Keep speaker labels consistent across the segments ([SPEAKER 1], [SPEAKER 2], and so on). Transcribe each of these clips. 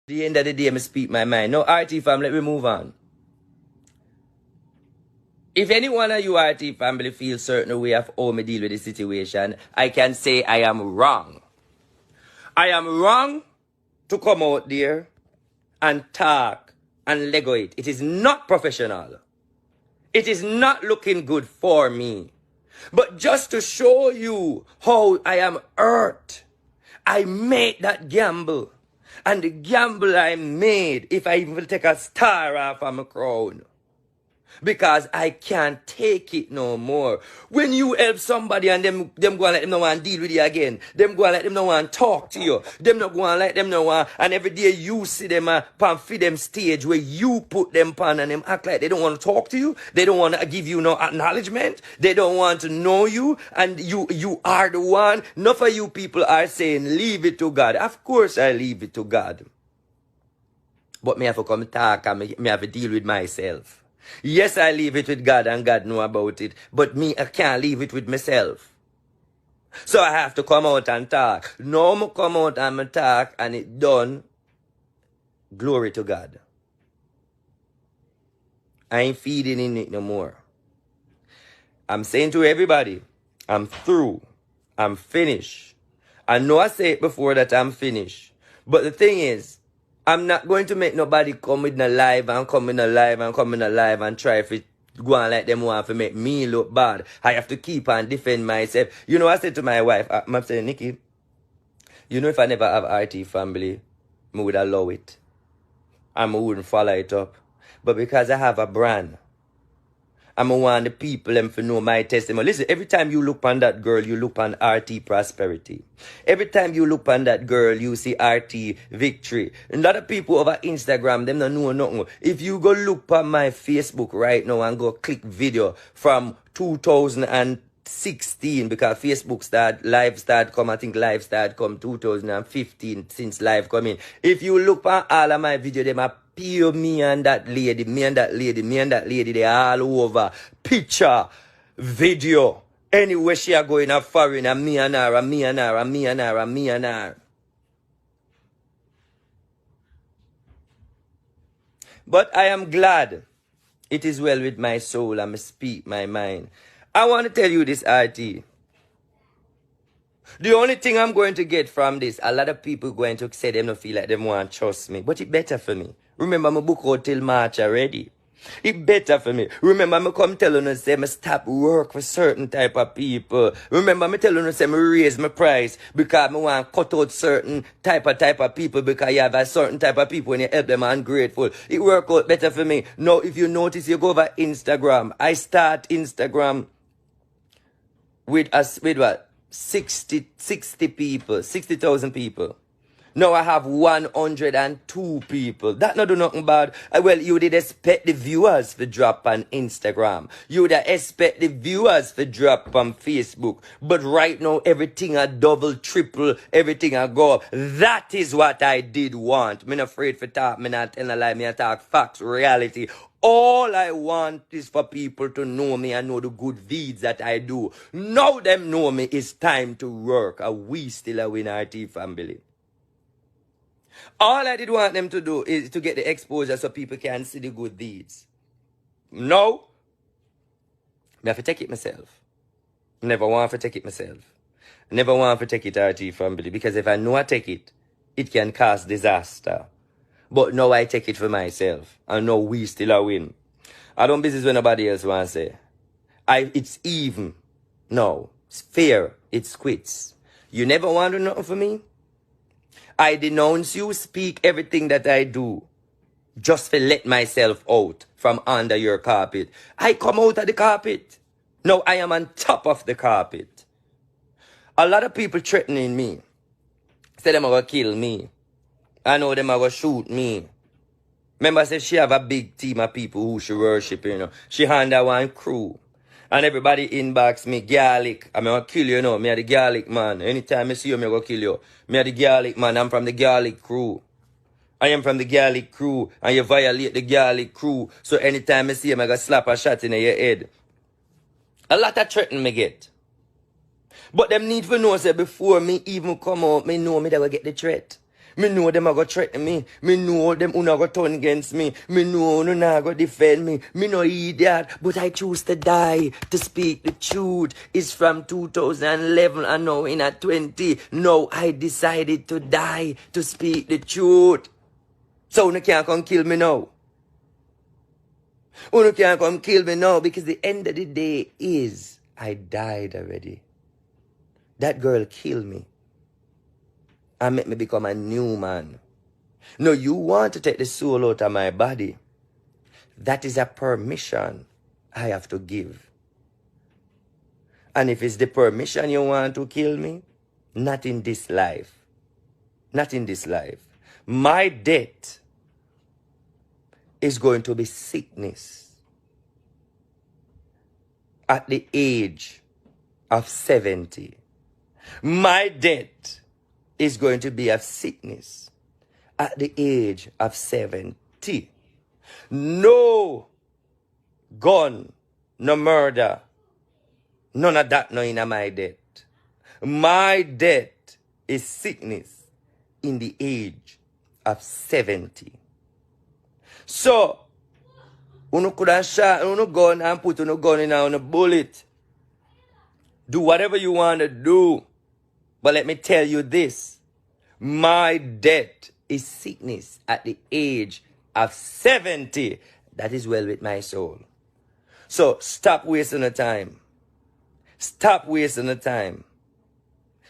[SPEAKER 1] the end of the day, I speak my mind. Now, RT fam, let me move on. If any one of you RT family feel certain way of how me deal with the situation, I can say I am wrong. I am wrong to come out there and talk and Lego it. It is not professional. It is not looking good for me. But just to show you how I am hurt, I made that gamble. And the gamble I made, if I even take a star off of my crown, because I can't take it no more. When you help somebody and them go and let them know and deal with you again, them go and let them know and talk to you, them not go and let them know and every day you see them pan feed them stage where you put them pan and them act like they don't want to talk to you, they don't want to give you no acknowledgement, they don't want to know you, and you are the one. Enough of you people are saying leave it to God. Of course I leave it to God. But me have to come talk and me have to deal with myself. Yes, I leave it with God and God know about it. But me, I can't leave it with myself. So I have to come out and talk. Now I come out and I talk and it done. Glory to God. I ain't feeding in it no more. I'm saying to everybody, I'm through. I'm finished. I know I said before that I'm finished. But the thing is, I'm not going to make nobody come in a live and come in a live and come in a live and try to go on like them want to make me look bad. I have to keep on defend myself. You know, I said to my wife, I'm saying, Nikki, you know, if I never have RT family, I would allow it. And I wouldn't follow it up. But because I have a brand, I'm want the people them to know my testimony. Listen, every time you look on that girl, you look on RT prosperity. Every time you look on that girl, you see RT victory. A lot of people over Instagram, them don't know nothing. If you go look on my Facebook right now and go click video from 2016, because Facebook live started come 2015 since live come in. If you look on all of my video, them are me and that lady, they all over. Picture, video, anywhere she are going a foreign, and me and her, and me and her, and me and her, and me and her. But I am glad it is well with my soul and I speak my mind. I want to tell you this, RT. The only thing I'm going to get from this, a lot of people going to say them don't feel like them want to trust me. But it better for me. Remember, my book out till March already. It better for me. Remember, me come telling you, say, me stop work for certain type of people. Remember, me telling you, say, me raise my price because me want to cut out certain type of people because you have a certain type of people when you help them ungrateful. It work out better for me. Now, if you notice, you go over Instagram. I start Instagram with what? 60,000 people. Now I have 102 people. That not do nothing bad. Well, you did expect the viewers to drop on Instagram. You would expect the viewers to drop on Facebook. But right now, everything a double, triple, everything a go up. That is what I did want. Me not afraid for talk. Me not tell a lie. Me a talk facts, reality. All I want is for people to know me and know the good deeds that I do. Now them know me, it's time to work. And we still a win RT family. All I did want them to do is to get the exposure so people can see the good deeds. No. I have to take it myself. Never want to take it myself. Never want to take it RT family. Because if I know I take it, it can cause disaster. But now I take it for myself. And now we still a win. I don't business when nobody else want to say. It's even. No. It's fair. It's quits. You never want to do nothing for me? I denounce you, speak everything that I do. Just to let myself out from under your carpet. I come out of the carpet. Now I am on top of the carpet. A lot of people threatening me. Say them are going to kill me. I know them are going to shoot me. Remember, I said she have a big team of people who she worship, you know. She handle one crew. And everybody inbox me, garlic. I'm going to kill you, you know. Me are the garlic man. Anytime I see you, I'm going to kill you. Me are the garlic man. I'm from the garlic crew. I am from the garlic crew. And you violate the garlic crew. So anytime I see him, I'm going to slap a shot in your head. A lot of threatening me get. But them need to know, say, before me even come out, me know me that will get the threat. Me know them are going to threaten me. Me know them who not going to turn against me. Me know who not going to defend me. Me no idiot. But I choose to die to speak the truth. It's from 2011 and now in at 20. Now I decided to die to speak the truth. So you can't come kill me now. You can't come kill me now because the end of the day is I died already. That girl killed me and make me become a new man. No, you want to take the soul out of my body. That is a permission I have to give. And if it's the permission you want to kill me, not in this life. Not in this life. My death is going to be sickness at the age of 70. My death is going to be of sickness at the age of 70. No gun, no murder, none of that no in my death. My death is sickness in the age of 70. So, you could have shot a gun and put a gun in a bullet. Do whatever you want to do. But let me tell you this. My death is sickness at the age of 70. That is well with my soul. So, stop wasting the time. Stop wasting the time.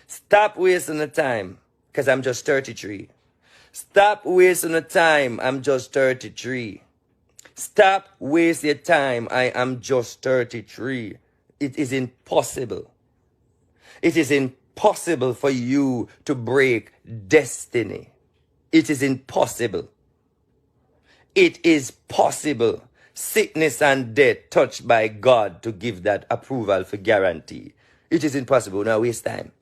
[SPEAKER 1] Stop wasting the time. Because I'm just 33. Stop wasting the time. I'm just 33. Stop wasting your time. I am just 33. It is impossible. It is impossible for you to break destiny. It is impossible. It is possible. Sickness and death touched by God to give that approval for guarantee. It is impossible. Now waste time.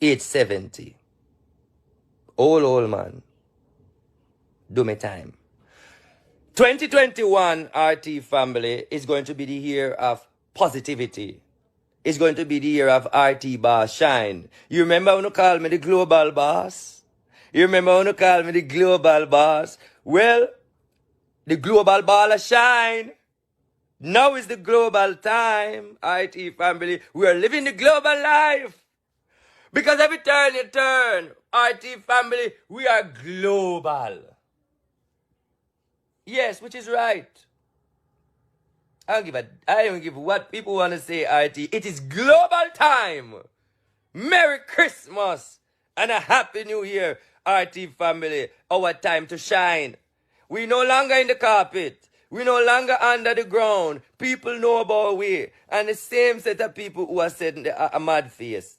[SPEAKER 1] Age 70. Old man. Do me time. 2021 RT family is going to be the year of positivity. It's going to be the year of rtboss shine. You remember when you call me the global boss? You remember when you call me the global boss? Well, the global ball of shine. Now is the global time, RT family. We are living the global life. Because every turn you turn, RT family, we are global. Yes, which is right. I don't give what people want to say, RT. It is global time. Merry Christmas and a Happy New Year, RT family. Our time to shine. We no longer in the carpet. We no longer under the ground. People know about we. And the same set of people who are setting a mad face.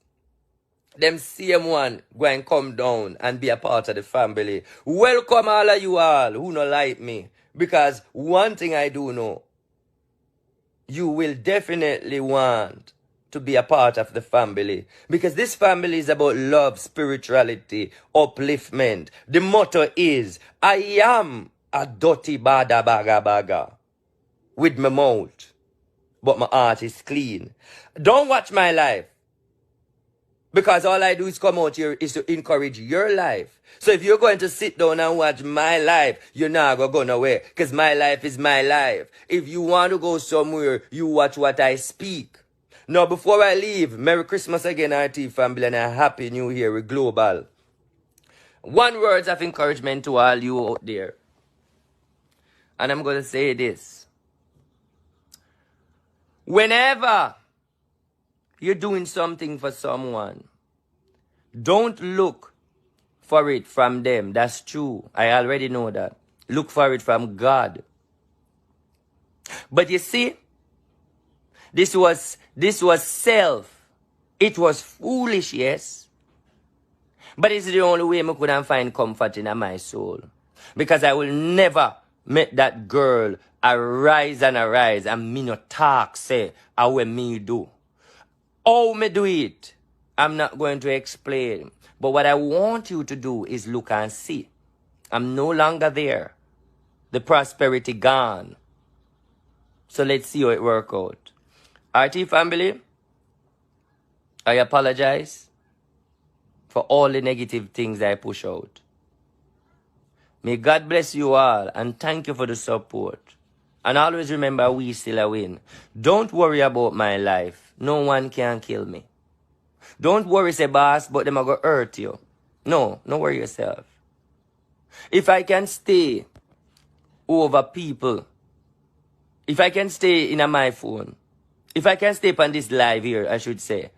[SPEAKER 1] Them same one go and come down and be a part of the family. Welcome all of you all who not like me. Because one thing I do know. You will definitely want to be a part of the family. Because this family is about love, spirituality, upliftment. The motto is, I am a dirty bada baga baga. With my mouth. But my heart is clean. Don't watch my life. Because all I do is come out here is to encourage your life. So if you're going to sit down and watch my life, you're not going to go nowhere. Because my life is my life. If you want to go somewhere, you watch what I speak. Now, before I leave, Merry Christmas again, RT family, and a Happy New Year with Global. One word of encouragement to all you out there. And I'm going to say this. Whenever you're doing something for someone, don't look for it from them. That's true. I already know that. Look for it from God. But you see, this was self. It was foolish, yes. But it's the only way I could find comfort in my soul. Because I will never make that girl arise and me not talk, say, how me do. How me do it, I'm not going to explain. But what I want you to do is look and see. I'm no longer there. The prosperity gone. So let's see how it works out. RT family, I apologize for all the negative things I push out. May God bless you all and thank you for the support. And always remember, we still a win. Don't worry about my life. No one can kill me. Don't worry, say boss, but them are going to hurt you. No, don't worry yourself. If I can stay over people, if I can stay in my phone, if I can stay on this live here, I should say,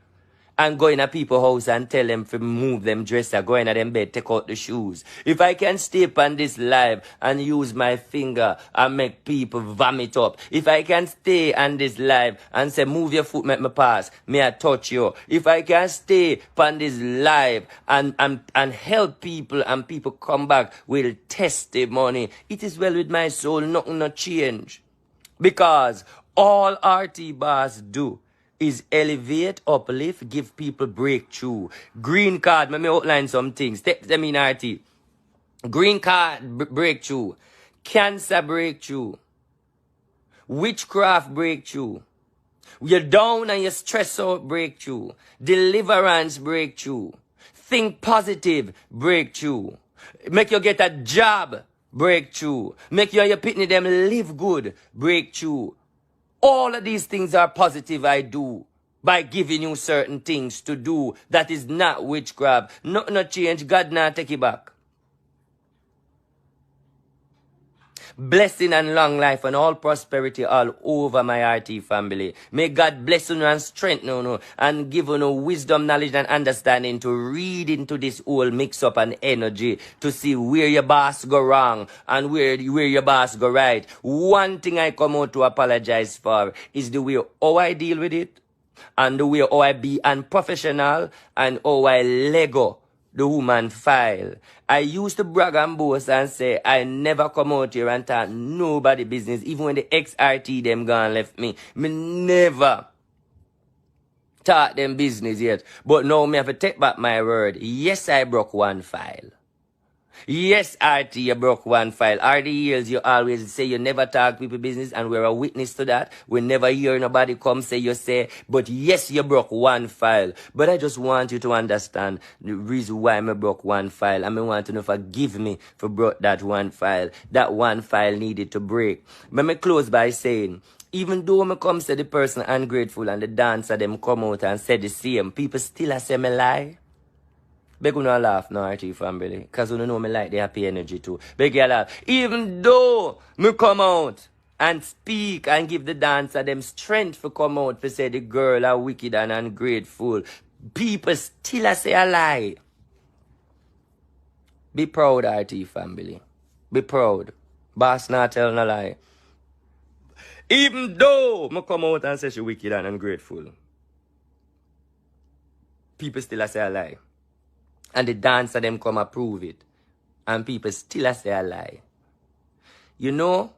[SPEAKER 1] and go in a people's house and tell them to move them dresser, go in at them bed, take out the shoes. If I can stay on this live and use my finger and make people vomit up. If I can stay on this live and say, move your foot, make me pass, may I touch you. If I can stay on this live and help people and people come back with testimony, it is well with my soul, nothing no change. Because all rtboss do is elevate, uplift, give people breakthrough. Green card, let me outline some things. Steps them in RT. Green card breakthrough. Cancer breakthrough. Witchcraft breakthrough. You're down and you're stressed out breakthrough. Deliverance breakthrough. Think positive breakthrough. Make you get a job breakthrough. Make you and your pitney them live good breakthrough. All of these things are positive I do by giving you certain things to do that is not witchcraft. Nothing no change. God not take it back. Blessing and long life and all prosperity all over my RT family. May God bless you and strengthen you and give you wisdom, knowledge and understanding to read into this whole mix-up and energy to see where your boss go wrong and where your boss go right. One thing I come out to apologize for is the way how I deal with it and the way how I be unprofessional and how I Lego the woman file. I used to brag and boast and say I never come out here and talk nobody business. Even when the XRT them gone left me. Me never talk them business yet. But now me have to take back my word. Yes, I broke one file. Yes, RT, you broke one file. RT years you always say you never talk people business, and we're a witness to that. We never hear nobody come say you say, but yes, you broke one file. But I just want you to understand the reason why I broke one file. I want to know forgive me for broke that one file. That one file needed to break. But me close by saying, even though me come say the person ungrateful and the dancer them come out and say the same, people still a say me lie. Beg you not laugh now, RT family. Because you know me like the happy energy too. Beg you laugh. Even though me come out and speak and give the dancer them strength to come out to say the girl are wicked and ungrateful, people still a say a lie. Be proud, RT family. Be proud. Boss not tell no lie. Even though me come out and say she wicked and ungrateful, people still a say a lie. And the dancer them come approve it. And people still say a lie. You know,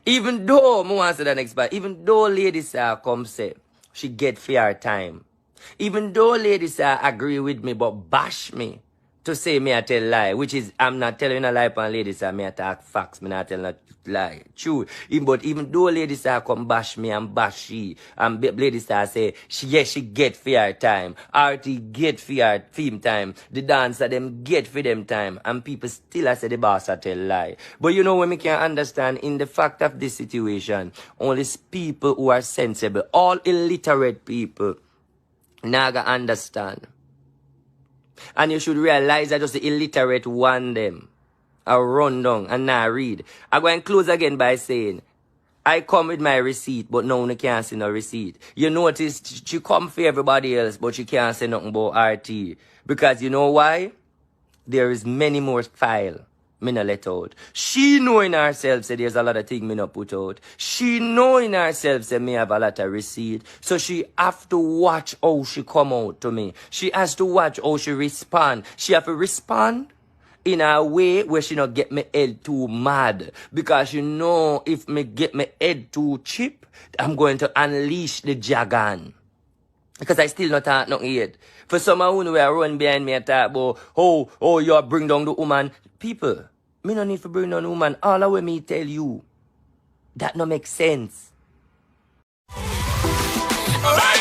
[SPEAKER 1] even though, I want to say the next part, even though ladies come say, she get fair time. Even though ladies agree with me but bash me to say me I tell lie, which is, I'm not telling a lie upon ladies, me I talk facts, me not telling a lie. True. But even though ladies come bash me and bash she, and ladies say, yes, she get fair time. RT get fair theme time. The dancer them get for them time. And people still say the boss I tell lie. But you know what me can understand in the fact of this situation, only people who are sensible, all illiterate people, naga understand. And you should realize that just the illiterate want them. I run down and now read. I go and close again by saying, I come with my receipt, but no one can't see no receipt. You notice she come for everybody else, but she can't say nothing about RT. Because you know why? There is many more file me not let out. She knowing herself say there's a lot of things me not put out. She knowing herself say me have a lot of receipt. So she have to watch how she come out to me. She has to watch how she respond. She have to respond in a way where she not get me head too mad. Because you know if me get me head too cheap, I'm going to unleash the dragon. Because I still not talk nothing yet. For some of you who are run behind me and talk about, oh, you bring down the woman. People, me no need to bring down the woman. All of what me tell you, that no make sense.
[SPEAKER 2] Right.